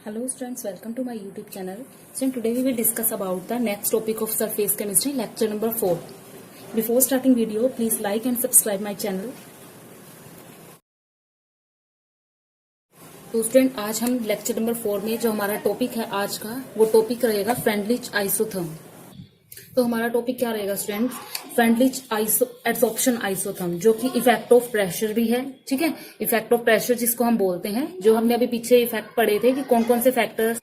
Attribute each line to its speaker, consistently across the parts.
Speaker 1: Hello students, welcome to my YouTube channel. So today we will discuss about the next topic of surface chemistry, lecture number 4. Before starting video, please like and subscribe my channel. तो student आज हम lecture number 4 में जो हमारा topic है आज का वो टॉपिक रहेगा फ्रेंडलिच आइसोथर्म। तो हमारा टॉपिक क्या रहेगा स्टूडेंट्स, फ्रेंडलिच एड्सॉर्प्शन आइसोथर्म, जो कि इफेक्ट ऑफ प्रेशर भी है। ठीक है, इफेक्ट ऑफ प्रेशर जिसको हम बोलते हैं, जो हमने अभी पीछे इफेक्ट पढ़े थे कि कौन कौन से फैक्टर्स,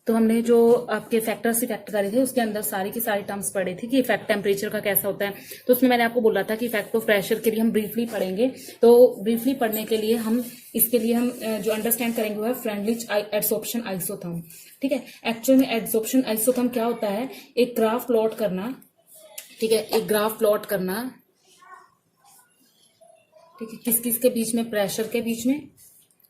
Speaker 1: तो हमने जो आपके फैक्टर्स इफेक्ट करे थे उसके अंदर सारी की सारी टर्म्स पढ़े थे कि इफेक्ट टेम्परेचर का कैसा होता है। तो उसमें मैंने आपको बोला था कि इफेक्ट ऑफ प्रेशर के लिए हम ब्रीफली पढ़ेंगे। तो ब्रीफली पढ़ने के लिए हम इसके लिए हम जो अंडरस्टैंड करेंगे वो है फ्रेंडलिच एड्सॉर्प्शन आइसोथर्म। ठीक है, एक्चुअल में एड्सॉर्प्शन आइसोथर्म क्या होता है, एक ग्राफ प्लॉट करना। ठीक है, एक ग्राफ प्लॉट करना। ठीक है, किस किस के बीच में, प्रेशर के बीच में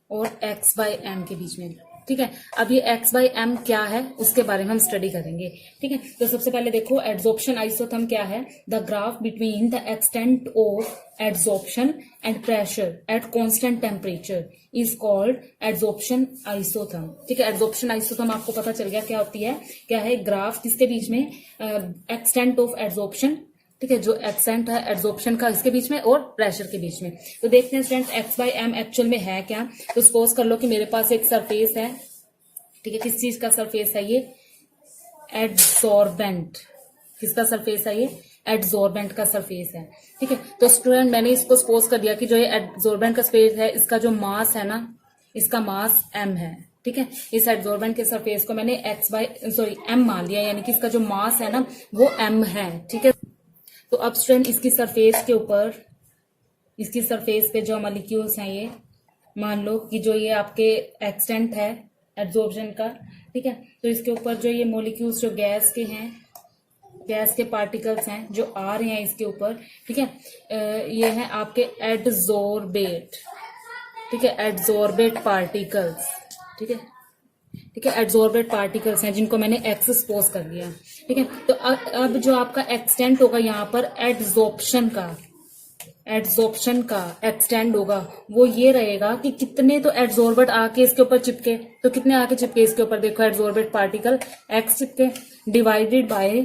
Speaker 1: और एक्स बाय एम के बीच में। ठीक है, अब ये एक्स बाय एम क्या है उसके बारे में हम स्टडी करेंगे। ठीक है, तो सबसे पहले देखो एड्सॉर्प्शन आइसोथर्म क्या है। The graph between the extent of adsorption and pressure at constant temperature is called adsorption isotherm. ठीक है, एड्सॉर्प्शन आइसोथर्म आपको पता चल गया क्या होती है, क्या है, ग्राफ किसके बीच में, एक्सटेंट ऑफ एड्सॉर्प्शन। ठीक है, जो एक्सेंट है एड्सॉर्प्शन का इसके बीच में और प्रेशर के बीच में। तो देखते हैं students x by m actual में है क्या। तो सपोज कर लो कि मेरे पास एक सरफेस है। ठीक है, किस चीज का सरफेस है ये, एड्सॉर्बेंट। किसका सरफेस है ये, एड्सॉर्बेंट का सरफेस है। ठीक है, तो स्टूडेंट मैंने इसको सपोज कर दिया कि जो ये एड्सॉर्बेंट का सरफेस है इसका जो मास है ना, इसका मास एम है। ठीक है, इस एड्सॉर्बेंट के सरफेस को मैंने एम मान लिया, यानी कि इसका जो मास है ना वो एम है। ठीक है, तो अब स्टूडेंट इसकी सरफेस के ऊपर, इसकी सरफेस पे जो मॉलिक्यूल्स हैं ये, मान लो कि जो ये आपके एक्सटेंट है एड्सॉर्प्शन का। ठीक है, तो इसके ऊपर जो ये मॉलिक्यूल्स जो गैस के हैं, गैस के पार्टिकल्स हैं जो आ रहे हैं इसके ऊपर। ठीक है, ये हैं आपके एडजॉर्बेट। ठीक है, एडजॉर्बेट पार्टिकल्स। ठीक है, ठीक है, एड्सॉर्बेट पार्टिकल्स हैं जिनको मैंने एक्स सपोज कर लिया। ठीक है, तो अब जो आपका एक्सटेंट होगा यहाँ पर एड्सॉर्प्शन का एक्सटेंड होगा वो ये रहेगा कि कितने तो एड्सॉर्बेट आके इसके ऊपर चिपके, तो कितने आके चिपके इसके ऊपर, देखो एड्सॉर्बेट पार्टिकल एक्स चिपके, डिवाइडेड बाय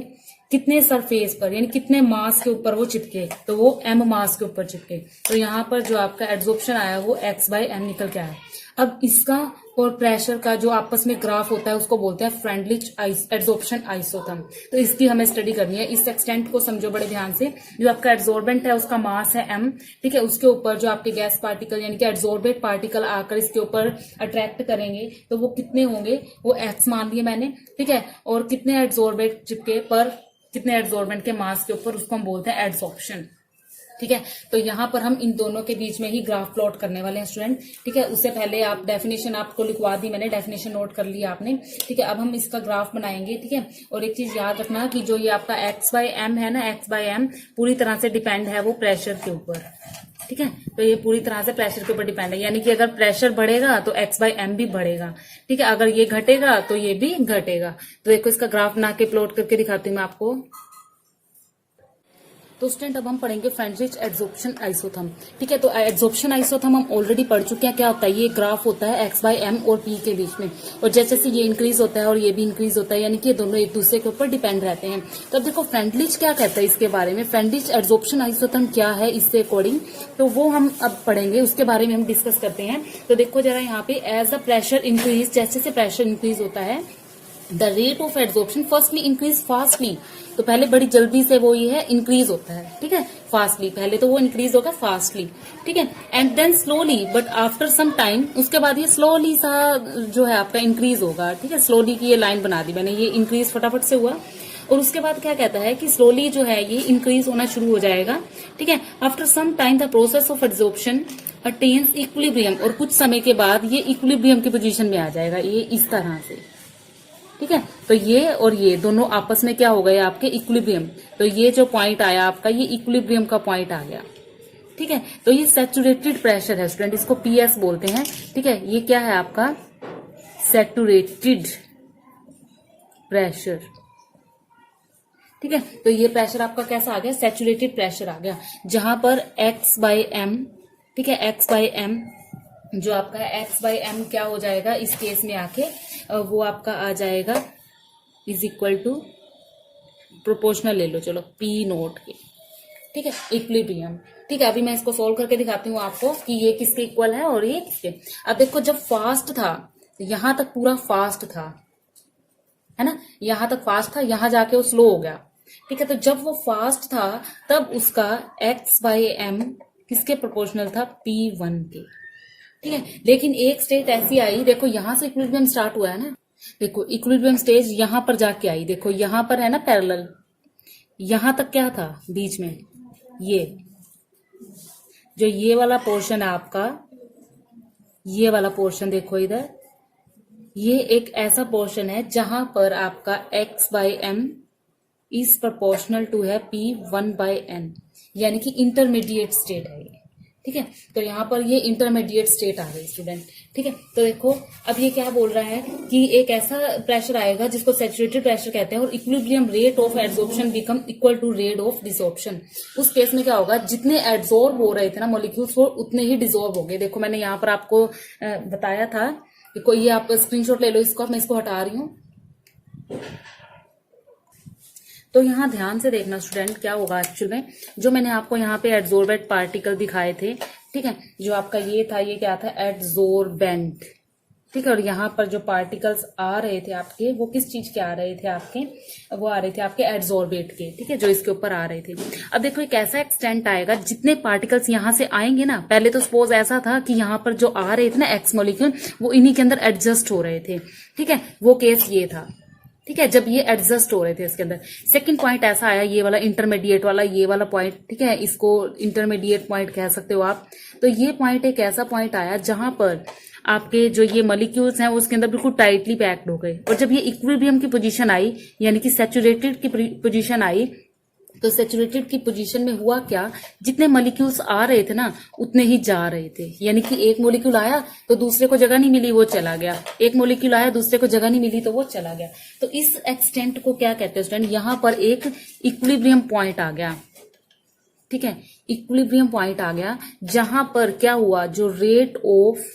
Speaker 1: कितने सरफेस पर, यानी कितने मास के ऊपर वो चिपके, तो वो एम मास के ऊपर चिपके। तो यहाँ पर जो आपका एड्सॉर्प्शन आया वो एक्स बाय एम निकल के आया। अब इसका और प्रेशर का जो आपस में ग्राफ होता है उसको बोलते हैं फ्रेंडलिच एड्सॉर्प्शन आइसोथर्म। तो इसकी हमें स्टडी करनी है। इस एक्सटेंट को समझो बड़े ध्यान से। जो आपका एड्सॉर्बेंट है उसका मास है एम। ठीक है, उसके ऊपर जो आपके गैस पार्टिकल यानी कि एड्सॉर्बेट पार्टिकल आकर इसके ऊपर अट्रैक्ट करेंगे तो वो कितने होंगे, वो एक्स मान लिए मैंने। ठीक है, और कितने एड्सॉर्बेट चिपके पर कितने एड्सॉर्बेंट के मास के ऊपर, उसको हम बोलते हैं एड्सॉर्प्शन। ठीक है, तो यहाँ पर हम इन दोनों के बीच में ही ग्राफ प्लॉट करने वाले हैं स्टूडेंट। ठीक है, उससे पहले आप डेफिनेशन आपको लिखवा दी मैंने, डेफिनेशन नोट कर लिया आपने। ठीक है, अब हम इसका ग्राफ बनाएंगे। ठीक है, और एक चीज याद रखना कि जो ये आपका एक्स बाय एम है ना, एक्स बाय एम पूरी तरह से डिपेंड है वो प्रेशर के ऊपर। ठीक है, तो ये पूरी तरह से प्रेशर के ऊपर डिपेंड है, यानी कि अगर प्रेशर बढ़ेगा तो एक्स बाय एम भी बढ़ेगा। ठीक है, अगर ये घटेगा तो ये भी घटेगा। तो देखो इसका ग्राफ बना के प्लॉट करके दिखाती हूँ मैं आपको। तो स्टूडेंट अब हम पढ़ेंगे फ्रेंडलिच एड्सॉर्प्शन आइसोथर्म। ठीक है, तो एड्सॉर्प्शन आइसोथर्म हम ऑलरेडी पढ़ चुके हैं। क्या होता है, ये ग्राफ होता है एक्स बाय एम और पी के बीच में, और जैसे से ये इंक्रीज होता है और ये भी इंक्रीज होता है, यानी कि ये दोनों एक दूसरे के ऊपर डिपेंड रहते हैं। तो अब देखो फ्रेंडलिच क्या कहता है इसके बारे में, फ्रेंडलिच एड्सॉर्प्शन आइसोथर्म क्या है इससे अकॉर्डिंग, तो वो हम अब पढ़ेंगे, उसके बारे में हम डिस्कस करते हैं। तो देखो जरा यहाँ पे, एज द प्रेशर इंक्रीज, जैसे से प्रेशर इंक्रीज होता है, the rate of adsorption firstly increase fastly. तो पहले बड़ी जल्दी से वो ये है इंक्रीज होता है। ठीक है, फास्टली, पहले तो वो इंक्रीज होगा फास्टली। ठीक है, and then slowly but after some time, उसके बाद ये स्लोली सा जो है आपका इंक्रीज होगा। ठीक है, स्लोली की ये लाइन बना दी मैंने, ये इंक्रीज फटाफट से हुआ और उसके बाद क्या कहता है कि स्लोली जो है ये इंक्रीज होना शुरू हो जाएगा। ठीक है, after some time the process of adsorption attains equilibrium, और कुछ समय के बाद ये इक्विलिब्रियम की पोजीशन में आ जाएगा, ये इस तरह से। ठीक है, तो ये और ये दोनों आपस में क्या हो गए आपके, इक्विलिब्रियम। तो ये जो पॉइंट आया आपका, ये इक्विलिब्रियम का पॉइंट आ गया। ठीक है, तो ये सैचुरेटेड प्रेशर है स्टूडेंट, इसको पीएस बोलते हैं। ठीक है, ये क्या है आपका, सैचुरेटेड प्रेशर। ठीक है, तो ये प्रेशर आपका कैसा आ गया, सैचुरेटेड प्रेशर आ गया, जहां पर एक्स बाय एम। ठीक है, एक्स बाय एम जो आपका एक्स बाय एम क्या हो जाएगा इस केस में आके, वो आपका आ जाएगा इज इक्वल टू प्रोपोर्शनल ले लो चलो पी नोट के, ठीक है, इक्विलिब्रियम। ठीक है, अभी मैं इसको सोल्व करके दिखाती हूँ आपको कि ये किसके इक्वल है और ये किसके। अब देखो जब फास्ट था यहां तक पूरा फास्ट था, है ना, यहां तक फास्ट था, यहां जाके वो स्लो हो गया। ठीक है, तो जब वो फास्ट था तब उसका एक्स बाई एम किसके प्रोपोर्शनल था, P1 के। ठीक है, लेकिन एक स्टेट ऐसी आई, देखो यहां से इक्विलिब्रियम स्टार्ट हुआ है ना, देखो इक्विलिब्रियम स्टेज यहां पर जाके आई, देखो यहां पर है ना पैरेलल, यहां तक क्या था बीच में, ये जो ये वाला पोर्शन है आपका, ये वाला पोर्शन देखो इधर, ये एक ऐसा पोर्शन है जहां पर आपका x by m is proportional to है P1/n, यानी कि इंटरमीडिएट स्टेट है ये। ठीक है, तो यहाँ पर ये इंटरमीडिएट स्टेट आ गई स्टूडेंट। ठीक है, तो देखो अब ये क्या बोल रहा है कि एक ऐसा प्रेशर आएगा जिसको सैचुरेटेड प्रेशर कहते हैं और equilibrium rate of adsorption become equal to rate of desorption. उस केस में क्या होगा, जितने एड्सॉर्ब हो रहे थे ना मॉलिक्यूल्स वो उतने ही डिसॉल्व हो गए। देखो मैंने यहाँ पर आपको बताया था, देखो ये आप स्क्रीनशॉट ले लो इसको, मैं इसको हटा रही हूँ। तो यहाँ ध्यान से देखना स्टूडेंट क्या होगा एक्चुअल में, जो मैंने आपको यहाँ पे एड्सॉर्बेंट पार्टिकल दिखाए थे, ठीक है, जो आपका ये था, ये क्या था, एड्सॉर्बेंट। ठीक है, और यहाँ पर जो पार्टिकल्स आ रहे थे आपके, वो किस चीज के आ रहे थे आपके, वो आ रहे थे आपके एड्सॉर्बेट के। ठीक है, जो इसके ऊपर आ रहे थे। अब देखो एक ऐसा एक्सटेंट आएगा, जितने पार्टिकल्स यहाँ से आएंगे ना, पहले तो सपोज ऐसा था कि यहाँ पर जो आ रहे थे ना एक्स मॉलिक्यूल, वो इन्हीं के अंदर एडजस्ट हो रहे थे। ठीक है, वो केस ये था। ठीक है, जब ये एडजस्ट हो रहे थे इसके अंदर। सेकंड पॉइंट ऐसा आया, ये वाला इंटरमीडिएट वाला, ये वाला पॉइंट, ठीक है, इसको इंटरमीडिएट पॉइंट कह सकते हो आप। तो ये पॉइंट एक ऐसा पॉइंट आया जहां पर आपके जो ये मॉलिक्यूल्स हैं उसके अंदर बिल्कुल टाइटली पैक्ड हो गए, और जब ये इक्विलिब्रियम की पोजीशन आई, यानी कि सैचुरेटेड की पोजीशन आई, तो सैचुरेटेड की पोजीशन में हुआ क्या, जितने मॉलिक्यूल्स आ रहे थे ना उतने ही जा रहे थे। यानी कि एक मॉलिक्यूल आया तो दूसरे को जगह नहीं मिली, वो चला गया, एक मॉलिक्यूल आया दूसरे को जगह नहीं मिली तो वो चला गया। तो इस एक्सटेंट को क्या कहते हैं स्टूडेंट, यहां पर एक इक्विलिब्रियम पॉइंट आ गया। ठीक है, इक्विलिब्रियम पॉइंट आ गया जहां पर क्या हुआ, जो रेट ऑफ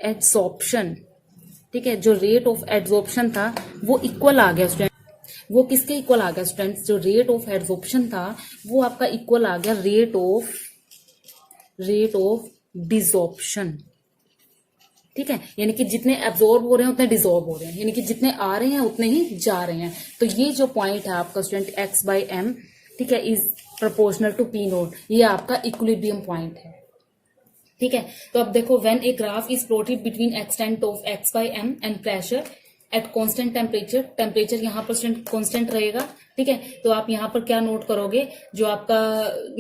Speaker 1: एड्सॉर्प्शन, ठीक है, जो रेट ऑफ एड्सॉर्प्शन था वो इक्वल आ गया स्टूडेंट। वो किसके इक्वल आ गया स्टूडेंट्स, जो रेट ऑफ एड्सॉर्प्शन था वो आपका इक्वल आ गया रेट ऑफ डिसॉर्प्शन। ठीक है, यानी कि जितने एब्जॉर्ब हो रहे हैं उतने डिसॉर्ब हो रहे हैं, यानी कि जितने आ रहे हैं उतने ही जा रहे हैं। तो ये जो पॉइंट है आपका स्टूडेंट x बाई एम, ठीक है, is proportional to P naught, ये आपका इक्विलिब्रियम पॉइंट है। ठीक है, तो अब देखो when a graph is plotted between extent of x by m and pressure at constant temperature, temperature यहाँ पर कांस्टेंट रहेगा। ठीक है, तो आप यहाँ पर क्या नोट करोगे, जो आपका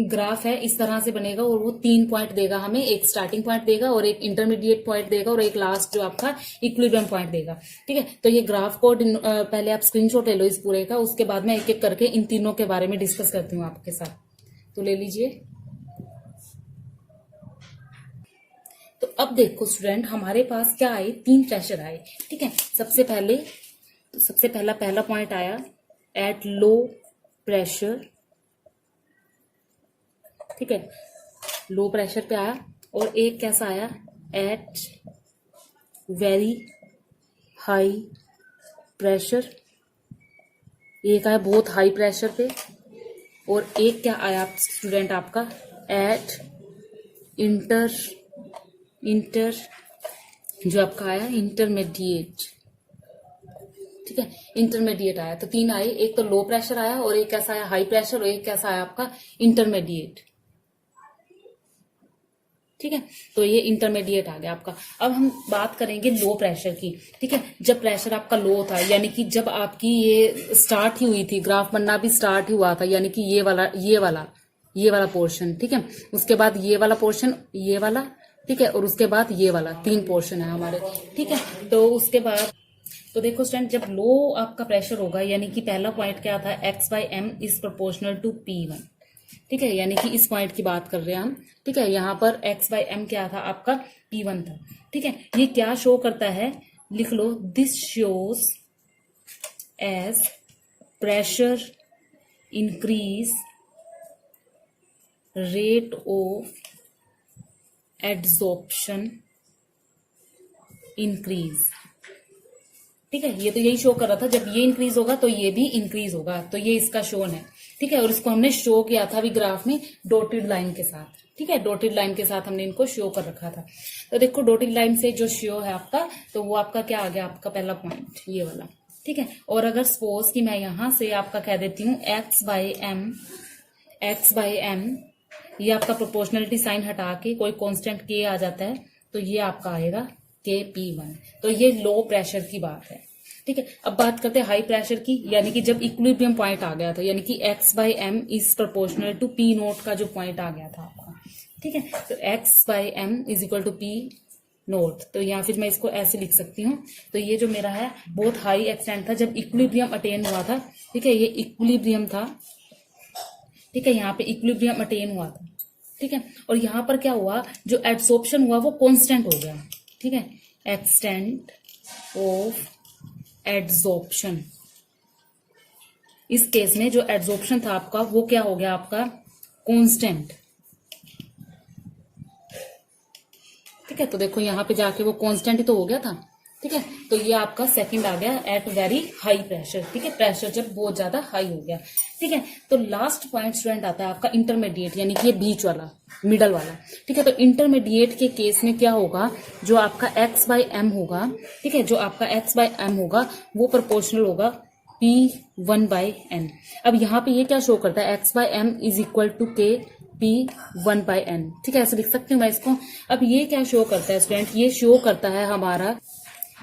Speaker 1: ग्राफ है इस तरह से बनेगा और वो 3 पॉइंट देगा हमें, एक स्टार्टिंग पॉइंट देगा और एक इंटरमीडिएट पॉइंट देगा और एक लास्ट जो आपका इक्विलिब्रियम पॉइंट देगा। ठीक है, तो ये ग्राफ को पहले आप स्क्रीनशॉट ले लो इस पूरे का, उसके बाद में एक एक करके इन तीनों के बारे में डिस्कस करती हूँ आपके साथ। तो ले लीजिए। तो अब देखो स्टूडेंट हमारे पास क्या आए, 3 प्रेशर आए। ठीक है, सबसे पहला पॉइंट आया एट लो प्रेशर। ठीक है, लो प्रेशर पे आया, और एक कैसा आया, एट वेरी हाई प्रेशर। एक आया बहुत हाई प्रेशर पे, और एक क्या आया स्टूडेंट आपका, एट इंटर जो आपका आया इंटरमीडिएट। ठीक है, इंटरमीडिएट आया, तो 3 आए, एक तो लो प्रेशर आया और एक कैसा आया हाई प्रेशर और एक कैसा आया आपका इंटरमीडिएट। ठीक है, तो ये इंटरमीडिएट आ गया आपका। अब हम बात करेंगे लो प्रेशर की। ठीक है, जब प्रेशर आपका लो था, यानी कि जब आपकी ये स्टार्ट ही हुई थी, ग्राफ बनना भी स्टार्ट ही हुआ था, यानी कि ये वाला पोर्शन। ठीक है, उसके बाद ये वाला पोर्शन, ये वाला, ठीक है, और उसके बाद ये वाला, 3 पोर्शन है हमारे। ठीक है, तो उसके बाद तो देखो स्टूडेंट जब लो आपका प्रेशर होगा, यानी कि पहला पॉइंट क्या था, x by m is proportional to P1। ठीक है, यानी कि इस पॉइंट की बात कर रहे हैं हम। ठीक है, यहाँ पर x बाई एम क्या था आपका, P1 था। ठीक है, ये क्या शो करता है, लिख लो, this shows as pressure increase rate of adsorption increase. ठीक है, ये तो यही शो कर रहा था, जब ये इंक्रीज होगा तो ये भी इंक्रीज होगा, तो ये इसका शोन है। ठीक है, और इसको हमने शो किया था अभी ग्राफ में डॉटेड लाइन के साथ। ठीक है, डॉटेड लाइन के साथ हमने इनको शो कर रखा था। तो देखो डॉटेड लाइन से जो शो है आपका, तो वो आपका क्या आ गया, आपका पहला पॉइंट ये वाला। ठीक है, और अगर सपोज कि मैं यहां से आपका कह देती हूँ एक्स बाई एम, ये आपका प्रोपोर्शनलिटी साइन हटा के कोई कांस्टेंट के आ जाता है, तो ये आपका आएगा के पी वन। तो ये लो प्रेशर की बात है। ठीक है, अब बात करते हैं हाई प्रेशर की, यानी कि जब इक्विलिब्रियम पॉइंट आ गया था, यानी कि x by m is proportional to P naught का जो पॉइंट आ गया था आपका। ठीक है, तो x by m is equal to P naught, तो या फिर मैं इसको ऐसे लिख सकती हूँ। तो ये जो मेरा है बहुत हाई एक्सटेंट था जब इक्विलिब्रियम अटेन हुआ था। ठीक है, ये इक्विलिब्रियम था। ठीक है, यहाँ पे इक्विलिब्रियम अटेन हुआ था। ठीक है, और यहाँ पर क्या हुआ, जो एब्सॉर्प्शन हुआ वो कांस्टेंट हो गया। ठीक है, एक्सटेंट ऑफ एड्सॉर्प्शन, इस केस में जो एड्सॉर्प्शन था आपका वो क्या हो गया, आपका कांस्टेंट। ठीक है, तो देखो यहाँ पे जाके वो कांस्टेंट ही तो हो गया था। ठीक है, तो ये आपका सेकंड आ गया एट वेरी हाई प्रेशर। ठीक है, प्रेशर जब बहुत ज्यादा हाई हो गया। ठीक है, तो लास्ट पॉइंट स्टूडेंट आता है आपका इंटरमीडिएट, यानी कि ये बीच वाला, मिडल वाला। ठीक है, तो इंटरमीडिएट के केस में क्या होगा, जो आपका एक्स बाई एम होगा, ठीक है, जो आपका एक्स बाई एम होगा वो प्रोपोर्शनल होगा पी वन बाई एन। अब यहाँ पे ये क्या शो करता है, x by m is equal to k P one by n. ठीक है, ऐसे लिख सकती हूँ मैं इसको। अब ये क्या शो करता है स्टूडेंट, ये शो करता है हमारा,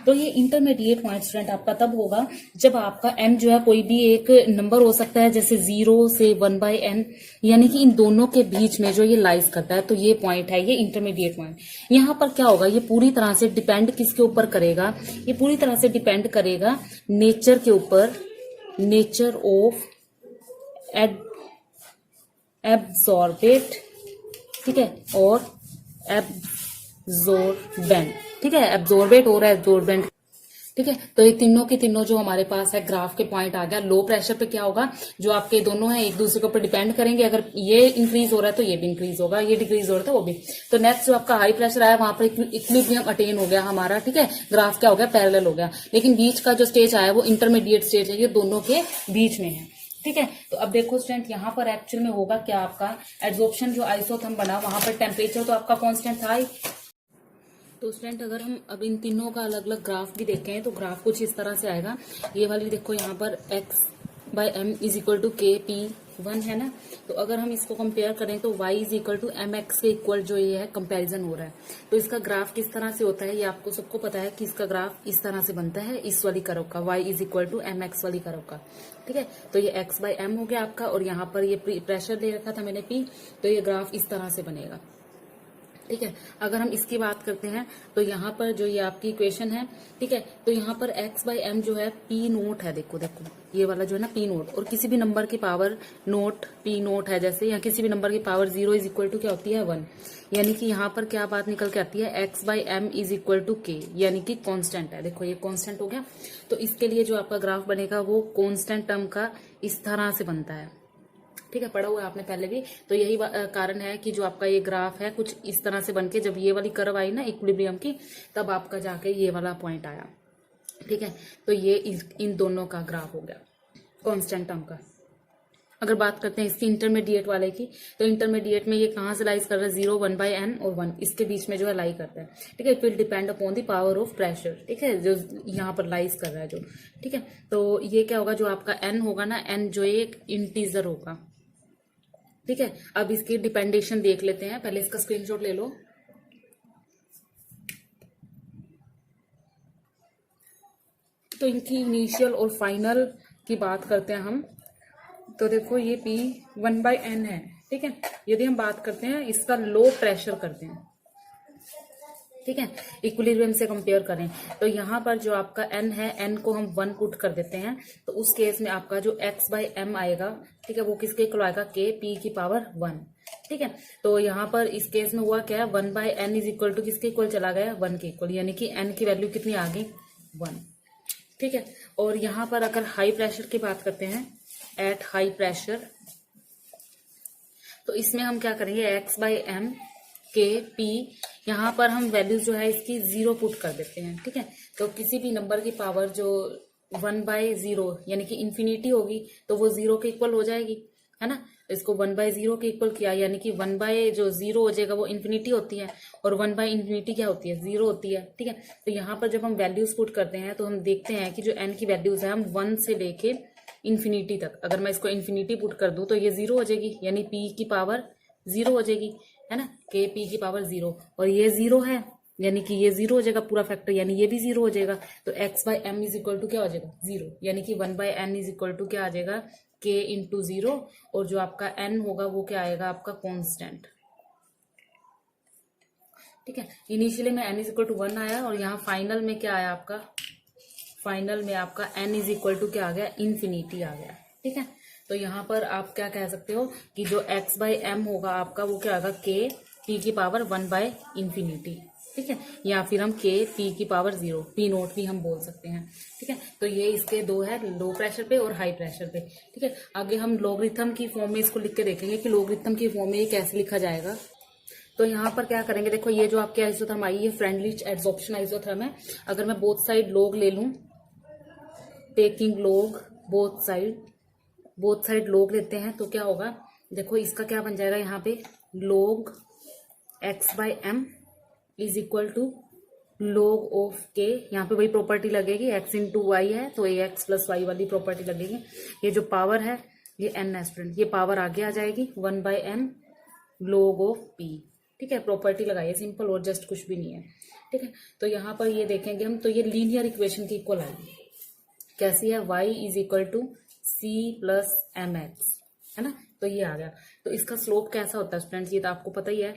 Speaker 1: तो ये इंटरमीडिएट पॉइंट स्टूडेंट आपका तब होगा जब आपका m जो है कोई भी एक नंबर हो सकता है, जैसे 0 से 1 बाई एन, यानी कि इन दोनों के बीच में जो ये लाइज करता है, तो ये पॉइंट है, ये इंटरमीडिएट पॉइंट। यहाँ पर क्या होगा, ये पूरी तरह से डिपेंड किसके ऊपर करेगा, ये पूरी तरह से डिपेंड करेगा नेचर के ऊपर, नेचर ऑफ एब्जॉर्बेट, ठीक है, और एब्जॉर्बेंट। ठीक है, एब्जॉर्बेट और एब्जॉर्बेंट। ठीक है, तो ये तीनों के तीनों जो हमारे पास है ग्राफ के पॉइंट आ गया। लो प्रेशर पे क्या होगा, जो आपके दोनों हैं एक दूसरे के ऊपर डिपेंड करेंगे, अगर ये इंक्रीज हो रहा है तो ये भी इंक्रीज होगा, ये डिक्रीज हो रहा है तो वो भी। तो नेक्स्ट जो आपका हाई प्रेशर आया वहां पर इक्विलिब्रियम अटेन हो गया हमारा। ठीक है, ग्राफ क्या हो गया, पैरेलल हो गया। लेकिन बीच का जो स्टेज आया वो इंटरमीडिएट स्टेज है, ये दोनों के बीच में है। ठीक है, तो अब देखो स्टूडेंट यहाँ पर एक्चुअल में होगा क्या, आपका एड्सॉर्प्शन जो आइसोथर्म बना वहां पर टेम्परेचर तो आपका कांस्टेंट था ही। तो स्टूडेंट अगर हम अब इन तीनों का अलग अलग ग्राफ भी देखें तो ग्राफ कुछ इस तरह से आएगा। ये वाली देखो यहाँ पर x by m is equal to k P one है ना, तो अगर हम इसको कंपेयर करें तो y is equal to m x के इक्वल जो ये है कंपैरिजन हो रहा है। तो इसका ग्राफ किस तरह से होता है ये आपको सबको पता है कि इसका ग्राफ इस तरह से बनता है, इस वाली कर्व का, y is equal to m x वाली कर्व का। ठीक है, तो ये x बाई एम हो गया आपका, और यहाँ पर ये प्रेशर दे रखा था मैंने p, तो ये ग्राफ इस तरह से बनेगा। ठीक है, अगर हम इसकी बात करते हैं तो यहाँ पर जो ये आपकी इक्वेशन है, ठीक है, तो यहाँ पर x बाई एम जो है पी नोट है, देखो देखो ये वाला जो है ना पी नोट, और किसी भी नंबर की पावर नोट पी नोट है, जैसे या किसी भी नंबर की पावर 0 इज इक्वल टू क्या होती है 1, यानी कि यहाँ पर क्या बात निकल के आती है, x by m is equal to k, यानी कि कांस्टेंट है। देखो ये कांस्टेंट हो गया, तो इसके लिए जो आपका ग्राफ बनेगा वो कांस्टेंट टर्म का इस तरह से बनता है। ठीक है, पढ़ा हुआ है आपने पहले भी। तो यही कारण है कि जो आपका ये ग्राफ है कुछ इस तरह से बनके, जब ये वाली कर्व आई ना इक्विलिब्रियम की, तब आपका जाके ये वाला पॉइंट आया। ठीक है, तो ये इन दोनों का ग्राफ हो गया कांस्टेंट टर्म का। अगर बात करते हैं इसकी इंटरमीडिएट वाले की, तो इंटरमीडिएट में ये कहाँ से लाइज कर रहा है, 0 1 बाई एन और 1, इसके बीच में जो है लाई करता है। ठीक है, it will depend upon the power of pressure. ठीक है, जो यहाँ पर लाइज कर रहा है जो। ठीक है, तो ये क्या होगा, जो आपका एन होगा ना, एन जो एक इंटीजर होगा। ठीक है, अब इसकी डिपेंडेशन देख लेते हैं, पहले इसका स्क्रीनशॉट ले लो। तो इनकी इनिशियल और फाइनल की बात करते हैं हम, तो देखो ये पी 1 बाई एन है। ठीक है, यदि हम बात करते हैं इसका लो प्रेशर करते हैं, ठीक है, इक्विलिब्रियम से कंपेयर करें, तो यहाँ पर जो आपका n है, n को हम 1 पुट कर देते हैं, तो उस केस में आपका जो x बाई एम आएगा, ठीक है, वो किसके इक्वल आएगा, k p की पावर 1। ठीक है, तो यहाँ पर इस केस में हुआ क्या है, 1 by n is equal to किसके इक्वल चला गया, 1 के इक्वल, यानी कि n की वैल्यू कितनी आ गई, 1। ठीक है, और यहाँ पर अगर हाई प्रेशर की बात करते हैं, एट हाई प्रेशर, तो इसमें हम क्या करेंगे, x बाई एम के पी, यहाँ पर हम वैल्यू जो है इसकी 0 पुट कर देते हैं। ठीक है, तो किसी भी नंबर की पावर जो 1/0 यानी कि इन्फिनिटी होगी तो वो 0 के इक्वल हो जाएगी, है ना। इसको 1/0 के इक्वल किया, यानी कि 1/0 हो जाएगा वो इन्फिनिटी होती है, और 1/इन्फिनिटी क्या होती है, 0 होती है, ठीक है। तो यहाँ पर जब हम वैल्यूज पुट करते हैं तो हम देखते हैं कि जो n की वैल्यूज है हम 1 से लेके इन्फिनिटी तक, अगर मैं इसको इन्फिनिटी पुट कर दूं तो ये 0 हो जाएगी, यानी p की पावर 0 हो जाएगी, है ना, के p की पावर 0, और ये 0 है यानी कि ये 0 हो जाएगा पूरा फैक्टर, यानी ये भी 0 हो जाएगा। तो x/m इज इक्वल टू क्या हो जाएगा, 0, यानी कि 1/n इज इक्वल टू क्या आ जाएगा, k इंटू 0, और जो आपका n होगा वो क्या आएगा आपका कांस्टेंट, ठीक है। इनिशियली में n इज इक्वल टू 1 आया, और यहाँ फाइनल में क्या आया आपका, फाइनल में आपका n इज इक्वल टू क्या आ गया, इन्फिनिटी आ गया, ठीक है। तो यहाँ पर आप क्या कह सकते हो कि जो x/m होगा आपका वो क्या आएगा, k p की पावर 1/इन्फिनिटी, ठीक है, या फिर हम k p की पावर 0, p नोट भी हम बोल सकते हैं, ठीक है। तो ये इसके दो है, लो प्रेशर पे और हाई प्रेशर पे, ठीक है। आगे हम लॉगरिथम की फॉर्म में इसको लिख के देखेंगे कि लॉगरिथम की फॉर्म में ये कैसे लिखा जाएगा। तो यहाँ पर क्या करेंगे, देखो ये जो आपके आइसोथर्म आई है फ्रेंडलिच एडसॉर्प्शन आइसोथर्म है। अगर मैं बोथ साइड लॉग ले लूं, taking log both side log लेते हैं तो क्या होगा, देखो इसका क्या बन जाएगा, यहाँ पे log x/m is equal to log of k, यहाँ पे वही प्रॉपर्टी लगेगी, x इंटू वाई है तो ax प्लस वाई वाली प्रॉपर्टी लगेगी। ये जो पावर है ये n है स्टूडेंट, ये पावर आगे आ जाएगी 1/n log ऑफ p, ठीक है। प्रॉपर्टी लगाइए सिंपल, और जस्ट कुछ भी नहीं है, ठीक है। तो यहाँ पर ये देखेंगे हम, तो ये लीनियर इक्वेशन की इक्वल आएगी, कैसी है, y is equal to c plus mx, है ना। तो ये आ गया। तो इसका स्लोप कैसा होता है स्टूडेंट्स, ये तो आपको पता ही है।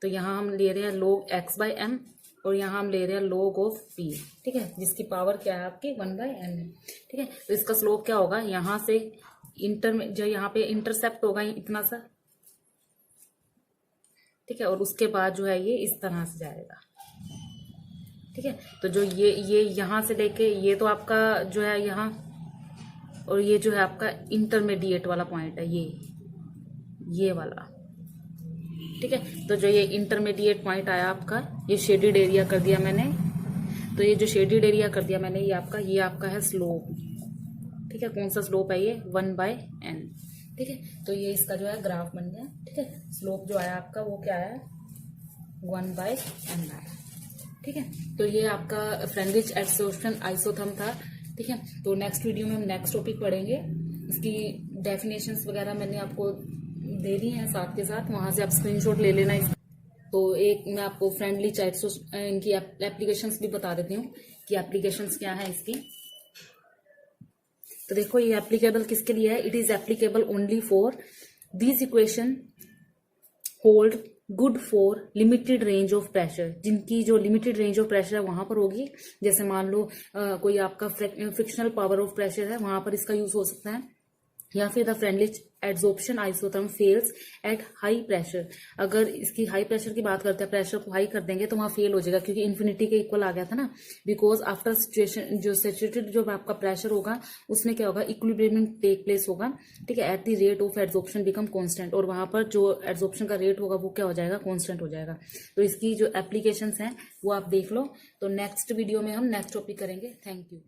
Speaker 1: तो यहाँ हम ले रहे हैं log x/m, और यहाँ हम ले रहे हैं log ऑफ p, ठीक है, जिसकी पावर क्या है आपकी 1/n है, ठीक है। तो इसका स्लोप क्या होगा, यहाँ से जो यहाँ पे इंटरसेप्ट होगा इतना सा, ठीक है, और उसके बाद जो है ये इस तरह से जाएगा, ठीक है। तो जो ये यहाँ से लेके ये तो आपका जो है यहाँ, और ये जो है आपका इंटरमीडिएट वाला पॉइंट है ये वाला, ठीक है। तो जो ये इंटरमीडिएट पॉइंट आया आपका, ये शेडेड एरिया कर दिया मैंने, तो ये जो शेडेड एरिया कर दिया मैंने ये आपका है स्लोप, ठीक है। कौन सा स्लोप है ये, 1/n, ठीक है। तो ये इसका जो है ग्राफ बन गया, ठीक है। स्लोप जो आया आपका वो क्या आया, 1/n आया, ठीक है। तो ये आपका फ्रेंडलिच एडसॉर्प्शन आइसोथर्म था, ठीक है। तो नेक्स्ट वीडियो में हम नेक्स्ट टॉपिक पढ़ेंगे, इसकी डेफिनेशंस वगैरह मैंने आपको दे दी हैं साथ के साथ, वहां से आप स्क्रीनशॉट ले लेना। तो एक मैं आपको फ्रेंडलिच इनकी एप्लीकेशंस भी बता देती हूँ कि एप्लीकेशंस क्या है इसकी। तो देखो ये एप्लीकेबल किसके लिए है, it is applicable only for this equation hold good for limited range of pressure, जिनकी जो लिमिटेड रेंज ऑफ प्रेशर है वहां पर होगी। जैसे मान लो कोई आपका फ्रिक्शनल पावर ऑफ प्रेशर है, वहां पर इसका यूज हो सकता है। या फिर the Freundlich adsorption isotherm fails at high pressure, अगर इसकी हाई प्रेशर की बात करते हैं, प्रेशर को हाई कर देंगे तो वहां फेल हो जाएगा, क्योंकि इन्फिनिटी के इक्वल आ गया था ना। बिकॉज आफ्टर सिचुएशन जो सैचुरेटेड जो आपका प्रेशर होगा उसमें क्या होगा, इक्विलिब्रियम टेक प्लेस होगा, ठीक है, at the rate of adsorption become constant, और वहां पर जो एडसॉर्प्शन का रेट होगा वो क्या हो जाएगा, कांस्टेंट हो जाएगा। तो इसकी जो एप्लीकेशंस हैं वो आप देख लो। तो नेक्स्ट वीडियो में हम नेक्स्ट टॉपिक करेंगे। Thank you.